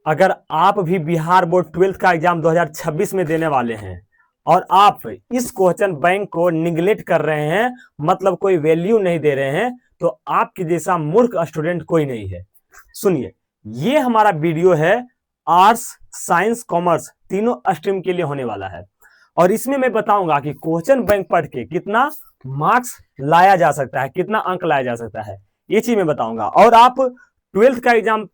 अगर आप भी बिहार बोर्ड 12th का एग्जाम 2026 में देने वाले हैं और आप इस क्वेश्चन बैंक को निगलेक्ट कर रहे हैं, मतलब कोई वैल्यू नहीं दे रहे हैं, तो आपके जैसा मूर्ख स्टूडेंट कोई नहीं है। सुनिए, ये हमारा वीडियो है आर्ट्स, साइंस, कॉमर्स तीनों स्ट्रीम के लिए होने वाला है और इसमें मैं बताऊंगा कि क्वेश्चन बैंक पढ़ के कितना मार्क्स लाया जा सकता है, कितना अंक लाया जा सकता है, ये चीज मैं बताऊंगा। और आप 12th का एग्जाम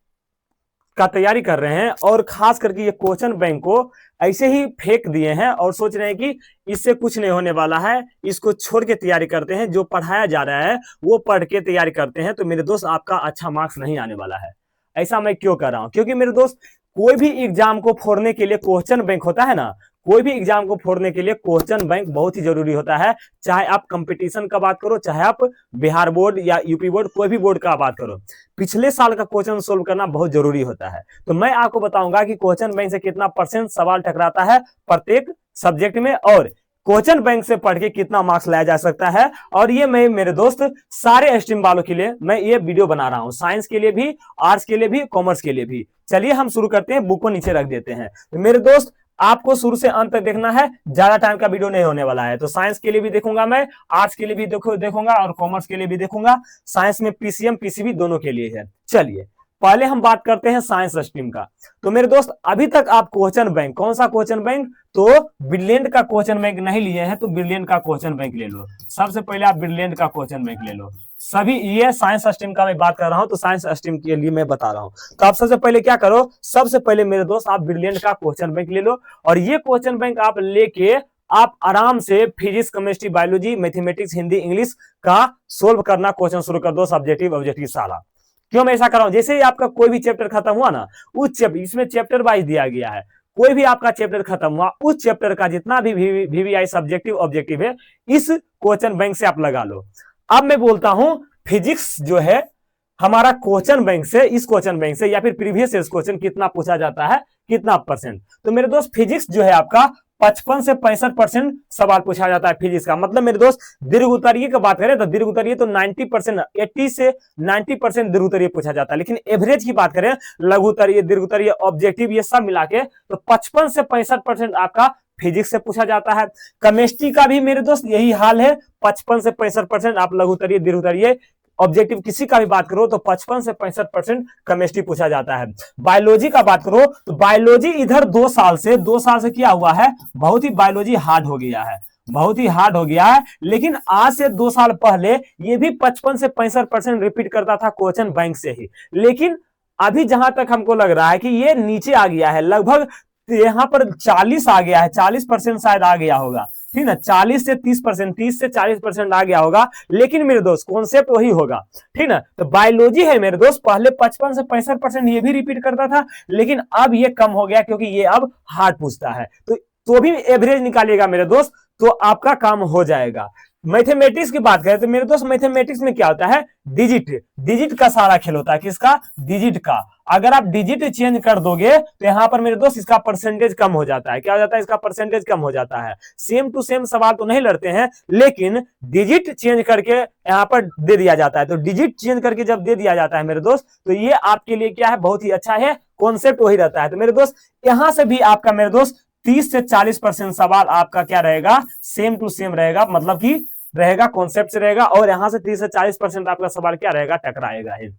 का तैयारी कर रहे हैं और खास करके ये क्वेश्चन बैंक को ऐसे ही फेंक दिए हैं और सोच रहे हैं कि इससे कुछ नहीं होने वाला है, इसको छोड़ के तैयारी करते हैं, जो पढ़ाया जा रहा है वो पढ़ के तैयारी करते हैं, तो मेरे दोस्त आपका अच्छा मार्क्स नहीं आने वाला है। ऐसा मैं क्यों कर रहा हूं? क्योंकि मेरे दोस्त कोई भी एग्जाम को फोड़ने के लिए क्वेश्चन बैंक होता है ना, कोई भी एग्जाम को फोड़ने के लिए क्वेश्चन बैंक बहुत ही जरूरी होता है। चाहे आप कंपटीशन का बात करो, चाहे आप बिहार बोर्ड या यूपी बोर्ड, कोई भी बोर्ड का बात करो, पिछले साल का क्वेश्चन सोल्व करना बहुत जरूरी होता है। तो मैं आपको बताऊंगा कि क्वेश्चन बैंक से कितना परसेंट सवाल टकराता है प्रत्येक सब्जेक्ट में और क्वेश्चन बैंक से पढ़ के कितना मार्क्स लाया जा सकता है। और ये मैं मेरे दोस्त सारे स्ट्रीम वालों के लिए मैं ये वीडियो बना रहा हूं, साइंस के लिए भी, आर्ट्स के लिए भी, कॉमर्स के लिए भी। चलिए हम शुरू करते हैं, बुक को नीचे रख देते हैं। तो मेरे दोस्त आपको शुरू से अंत तक देखना है, ज्यादा टाइम का वीडियो नहीं होने वाला है। तो साइंस के लिए भी देखूंगा मैं, आर्ट्स के लिए भी देखूंगा और कॉमर्स के लिए भी देखूंगा। साइंस में पीसीएम पीसीबी दोनों के लिए है। चलिए पहले हम बात करते हैं साइंस स्ट्रीम का। तो मेरे दोस्त अभी तक आप क्वेश्चन बैंक, कौन सा क्वेश्चन बैंक? तो ब्रिलियंट का क्वेश्चन बैंक नहीं लिए हैं तो ब्रिलियंट का क्वेश्चन बैंक ले लो। सबसे पहले आप ब्रिलियंट का क्वेश्चन बैंक ले लो। सभी ये साइंस स्ट्रीम का मैं बात कर रहा हूं तो साइंस स्ट्रीम के लिए मैं बता रहा हूं। तो आप सबसे पहले क्या करो, सबसे पहले मेरे दोस्त आप ब्रिलियंट का क्वेश्चन बैंक ले लो और ये क्वेश्चन बैंक आप लेके आप आराम से physics, chemistry, biology, mathematics, Hindi, English का सोल्व करना क्वेश्चन शुरू कर दो, सब्जेक्टिव ऑब्जेक्टिव सारा। क्यों मैं ऐसा कर रहा हूं? जैसे ही आपका कोई भी चैप्टर खत्म हुआ ना, उस चैप्टर, इसमें चैप्टर वाइज दिया गया है, कोई भी आपका चैप्टर खत्म हुआ, उस चैप्टर का जितना भी वीवीआई सब्जेक्टिव ऑब्जेक्टिव है इस क्वेश्चन बैंक से आप लगा लो। अब मैं बोलता हूं फिजिक्स जो है हमारा क्वेश्चन बैंक से, इस क्वेश्चन बैंक से या फिर प्रीवियस क्वेश्चन कितना पूछा जाता है, कितना परसेंट? तो मेरे दोस्त फिजिक्स जो है आपका 55 से 65% सवाल पूछा जाता है फिजिक्स का। मतलब मेरे दोस्त दीर्घ उत्तरीय की बात करें तो दीर्घ उत्तरीय तो 90%, 80 से 90% दीर्घ उत्तरीय पूछा जाता है। लेकिन एवरेज की बात करें, लघु उत्तरीय, दीर्घ उत्तरीय, ऑब्जेक्टिव, ये सब मिला के तो 55 से 65% आपका फिजिक्स से पूछा जाता है। केमिस्ट्री का भी मेरे दोस्त यही हाल है, 55 से 65% आप लघु उत्तरीय, दीर्घ उत्तरीय, ऑब्जेक्टिव किसी का भी बात करो तो 55 से 65% केमिस्ट्री पूछा जाता है। बायोलॉजी का बात करो तो बायोलॉजी इधर 2 साल से क्या हुआ है, बहुत ही बायोलॉजी हार्ड हो गया है, बहुत ही हार्ड हो गया है। लेकिन आज से 2 साल पहले ये भी 55 से 65% रिपीट करता था क्वेश्चन बैंक से ही। लेकिन अभी जहां तक हमको लग रहा है कि ये नीचे आ गया है, लगभग यहां पर 40 आ गया है, 40% शायद आ गया होगा, ठीक ना, 40 से 30%, 30 से 40% आ गया होगा। लेकिन मेरे दोस्त कॉन्सेप्ट वही होगा, ठीक ना। तो बायोलॉजी है मेरे दोस्त, पहले 55 से 65% ये भी रिपीट करता था, लेकिन अब ये कम हो गया क्योंकि ये अब हार्ड पूछता है। तो भी एवरेज निकालिएगा मेरे दोस्त तो आपका काम हो जाएगा। मैथमेटिक्स की बात करें तो मेरे दोस्त मैथमेटिक्स में क्या होता है, डिजिट का सारा खेल होता है। किसका? डिजिट का। अगर आप डिजिट चेंज कर दोगे तो यहां पर मेरे दोस्त इसका परसेंटेज कम हो जाता है। क्या हो जाता है? इसका परसेंटेज कम हो जाता है। सेम टू सेम सवाल तो नहीं लड़ते हैं, लेकिन डिजिट चेंज करके यहां पर दे दिया जाता है। तो डिजिट चेंज करके जब दे दिया जाता है मेरे दोस्त, तो ये आपके लिए क्या है, बहुत ही अच्छा है, कॉन्सेप्ट वही रहता है। तो मेरे दोस्त यहां से भी आपका मेरे दोस्त 30 से 40% सवाल आपका क्या रहेगा, सेम टू सेम रहेगा, मतलब कि रहेगा कॉन्सेप्ट से रहेगा। और यहां से 30 से 40% आपका सवाल क्या रहेगा, टकराएगा ही।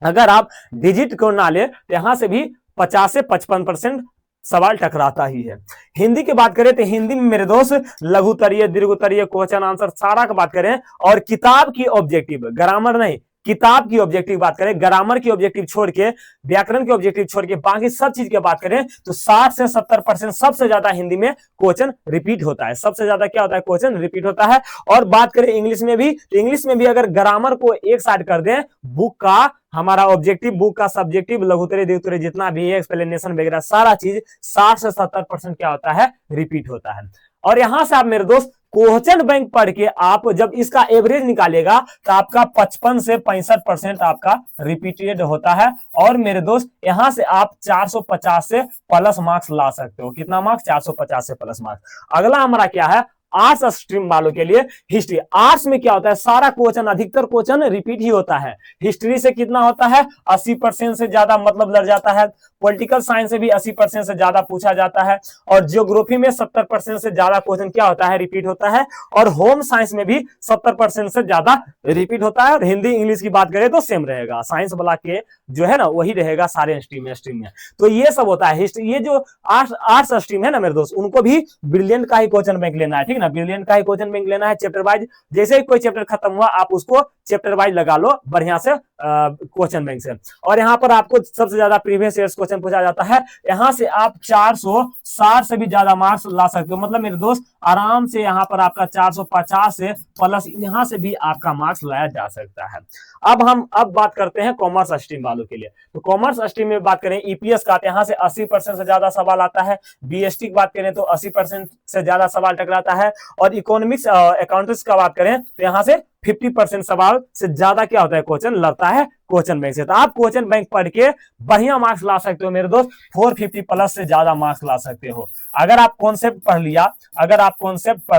अगर आप डिजिट को ना ले तो यहां से भी 50 से 55% सवाल टकराता ही है। हिंदी की बात करें तो हिंदी में मेरे दोस्त लघु उत्तरीय, दीर्घ उत्तरीय, क्वेश्चन आंसर सारा का बात करें और किताब की ऑब्जेक्टिव, ग्रामर नहीं, किताब की ऑब्जेक्टिव बात करें, ग्रामर की ऑब्जेक्टिव छोड़ के, व्याकरण की ऑब्जेक्टिव छोड़ के बाकी सब चीज की बात करें तो 60 से 70% सबसे ज्यादा हिंदी में क्वेश्चन रिपीट होता है। सबसे ज्यादा क्या होता है, क्वेश्चन रिपीट होता है। और बात करें इंग्लिश में भी, तो इंग्लिश में भी अगर ग्रामर को एक साइड कर दें, बुक का हमारा ऑब्जेक्टिव, बुक का सब्जेक्टिव, लघु उत्तरीय, दीर्घ उत्तरीय जितना भी है, एक्सप्लेनेशन वगैरह सारा चीज 60 से 70% क्या होता है, रिपीट होता है। और यहां से आप मेरे दोस्त क्वेश्चन बैंक पढ़ के आप जब इसका एवरेज निकालेगा तो आपका 55 से 65% आपका रिपीटेड होता है। और मेरे दोस्त यहां से आप 450 से प्लस मार्क्स ला सकते हो। कितना मार्क्स? 450 से प्लस मार्क्स। अगला हमारा क्या है, आर्ट्स स्ट्रीम वालों के लिए हिस्ट्री। आर्ट्स में क्या होता है, सारा क्वेश्चन, अधिकतर क्वेश्चन रिपीट ही होता है। हिस्ट्री से कितना होता है, 80% से ज्यादा मतलब लड़ जाता है। पॉलिटिकल साइंस से भी 80% से ज्यादा पूछा जाता है, और ज्योग्राफी में 70% से ज्यादा क्वेश्चन क्या होता है, रिपीट होता है, और होम साइंस में भी 70% से ज्यादा रिपीट होता है, और हिंदी इंग्लिश की बात करें तो सेम रहेगा, साइंस वाला के जो है ना वही रहेगा सारे स्ट्रीम में। तो ये सब होता है हिस्ट्री। ये जो आर्ट्स स्ट्रीम है ना मेरे दोस्त, उनको भी ब्रिलियंट का ही क्वेश्चन बैंक लेना है, ठीक ना, ब्रिलियंट का ही क्वेश्चन बैंक लेना है चैप्टर वाइज। जैसे ही कोई चैप्टर खत्म हुआ आप उसको चैप्टर वाइज लगा लो बढ़िया से क्वेश्चन बैंक से। और यहाँ पर आपको सबसे ज्यादा प्रीवियस ईयर्स क्वेश्चन पूछा जाता है, यहाँ से आप 460 से भी ज्यादा मार्क्स ला सकते हो। मतलब मेरे दोस्त आराम से यहाँ पर आपका 450 से प्लस यहाँ से भी आपका मार्क्स लाया जा सकता है। अब बात करते हैं कॉमर्स स्ट्रीम वालों के लिए। तो कॉमर्स स्ट्रीम में बात करें ईपीएस का, यहाँ से 80% से ज्यादा सवाल आता है। बीएसटी की बात करें तो 80% से ज्यादा सवाल टकराता है। और इकोनॉमिक्स अकाउंटिंग्स का बात करें तो यहाँ से 50% सवाल से ज्यादा क्या होता है, क्वेश्चन लड़ता है क्वेश्चन बैंक से। तो आप क्वेश्चन बैंक पढ़ के बढ़िया मार्क्स ला सकते हो मेरे दोस्त, 450 प्लस से ज्यादा मार्क्स ला सकते हो। अगर आप कॉन्सेप्ट पढ़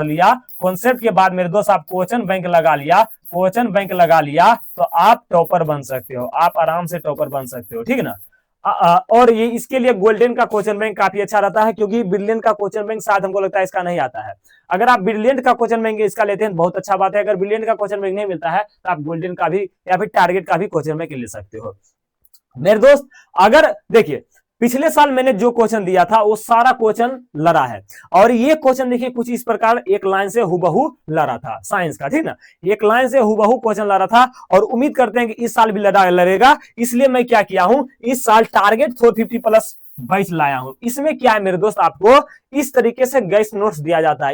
लिया, कॉन्सेप्ट के बाद मेरे दोस्त आप क्वेश्चन बैंक लगा लिया, तो आप टॉपर बन सकते हो, आप आराम से टॉपर बन सकते हो, ठीक है ना। और ये इसके लिए गोल्डन का क्वेश्चन बैंक काफी अच्छा रहता है, क्योंकि ब्रिलियंट का क्वेश्चन बैंक शायद हमको लगता है इसका नहीं आता है। अगर आप ब्रिलियंट का क्वेश्चन बैंक इसका लेते हैं बहुत अच्छा बात है। अगर ब्रिलियंट का क्वेश्चन बैंक नहीं मिलता है तो आप गोल्डन का भी या फिर टारगेट का भी क्वेश्चन बैंक ले सकते हो मेरे दोस्त। अगर देखिए पिछले साल मैंने जो क्वेश्चन दिया था वो सारा क्वेश्चन लड़ा है, और ये क्वेश्चन देखिए कुछ इस प्रकार एक लाइन से हुबहू लड़ा था साइंस का, ठीक ना, एक लाइन से हुबहू क्वेश्चन लड़ा था। और उम्मीद करते हैं कि इस साल भी लड़ेगा। इसलिए मैं क्या किया हूं, इस साल टारगेट 450 प्लस 22 लाया हूं। इसमें क्या है मेरे दोस्त, आपको इस तरीके से गाइस नोट्स दिया जाता है,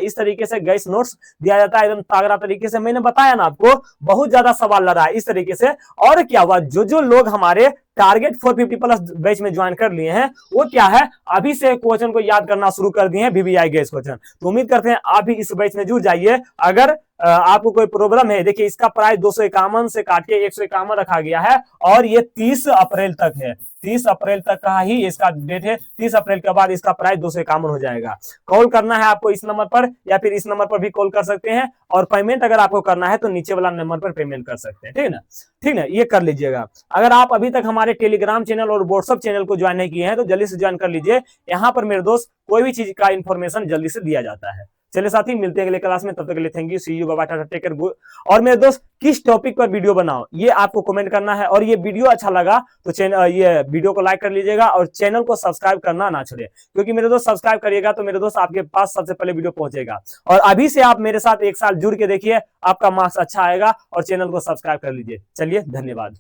एकदम तागड़ा तरीके से। मैंने बताया ना आपको बहुत ज्यादा सवाल लड़ा है इस तरीके से। और क्या हुआ, जो लोग हमारे टारगेट 450 प्लस बैच में ज्वाइन कर लिए हैं वो क्या है, अभी से क्वेश्चन को याद करना शुरू कर दिए हैं वीवीआई गैस क्वेश्चन। तो उम्मीद करते हैं आप भी इस बैच में जुड़ जाइए। अगर आपको कोई प्रॉब्लम है, देखिए इसका प्राइस 251 से काट के 151 रखा गया है, और ये 30 अप्रैल तक है, 30 अप्रैल तक का ही इसका डेट है। 30 अप्रैल के बाद इसका प्राइस 251 हो जाएगा। कॉल करना है आपको इस नंबर पर, या फिर इस नंबर पर भी कॉल कर सकते हैं। और पेमेंट अगर आपको करना है तो नीचे वाला नंबर पर पेमेंट कर सकते हैं, ठीक ना, ये कर लीजिएगा। अगर आप अभी तक हमारे टेलीग्राम चैनल और व्हाट्सएप चैनल को ज्वाइन नहीं किए हैं तो जल्दी से ज्वाइन कर लीजिए। यहाँ पर मेरे दोस्त कोई भी चीज का इंफॉर्मेशन जल्दी से दिया जाता है। चलिए साथी, मिलते हैं अगले क्लास में, तब तक के लिए thank you, see you, bye bye, tata, take care, good. और मेरे दोस्त किस टॉपिक पर वीडियो बनाओ ये आपको कमेंट करना है। और ये वीडियो अच्छा लगा तो ये वीडियो को लाइक कर लीजिएगा, और चैनल को सब्सक्राइब करना ना छोड़े, क्योंकि मेरे दोस्त सब्सक्राइब करिएगा तो मेरे दोस्त आपके पास सबसे पहले वीडियो पहुंचेगा। और अभी से आप मेरे साथ एक साल जुड़ के देखिए, आपका मार्क्स अच्छा आएगा। और चैनल को सब्सक्राइब कर लीजिए। चलिए, धन्यवाद।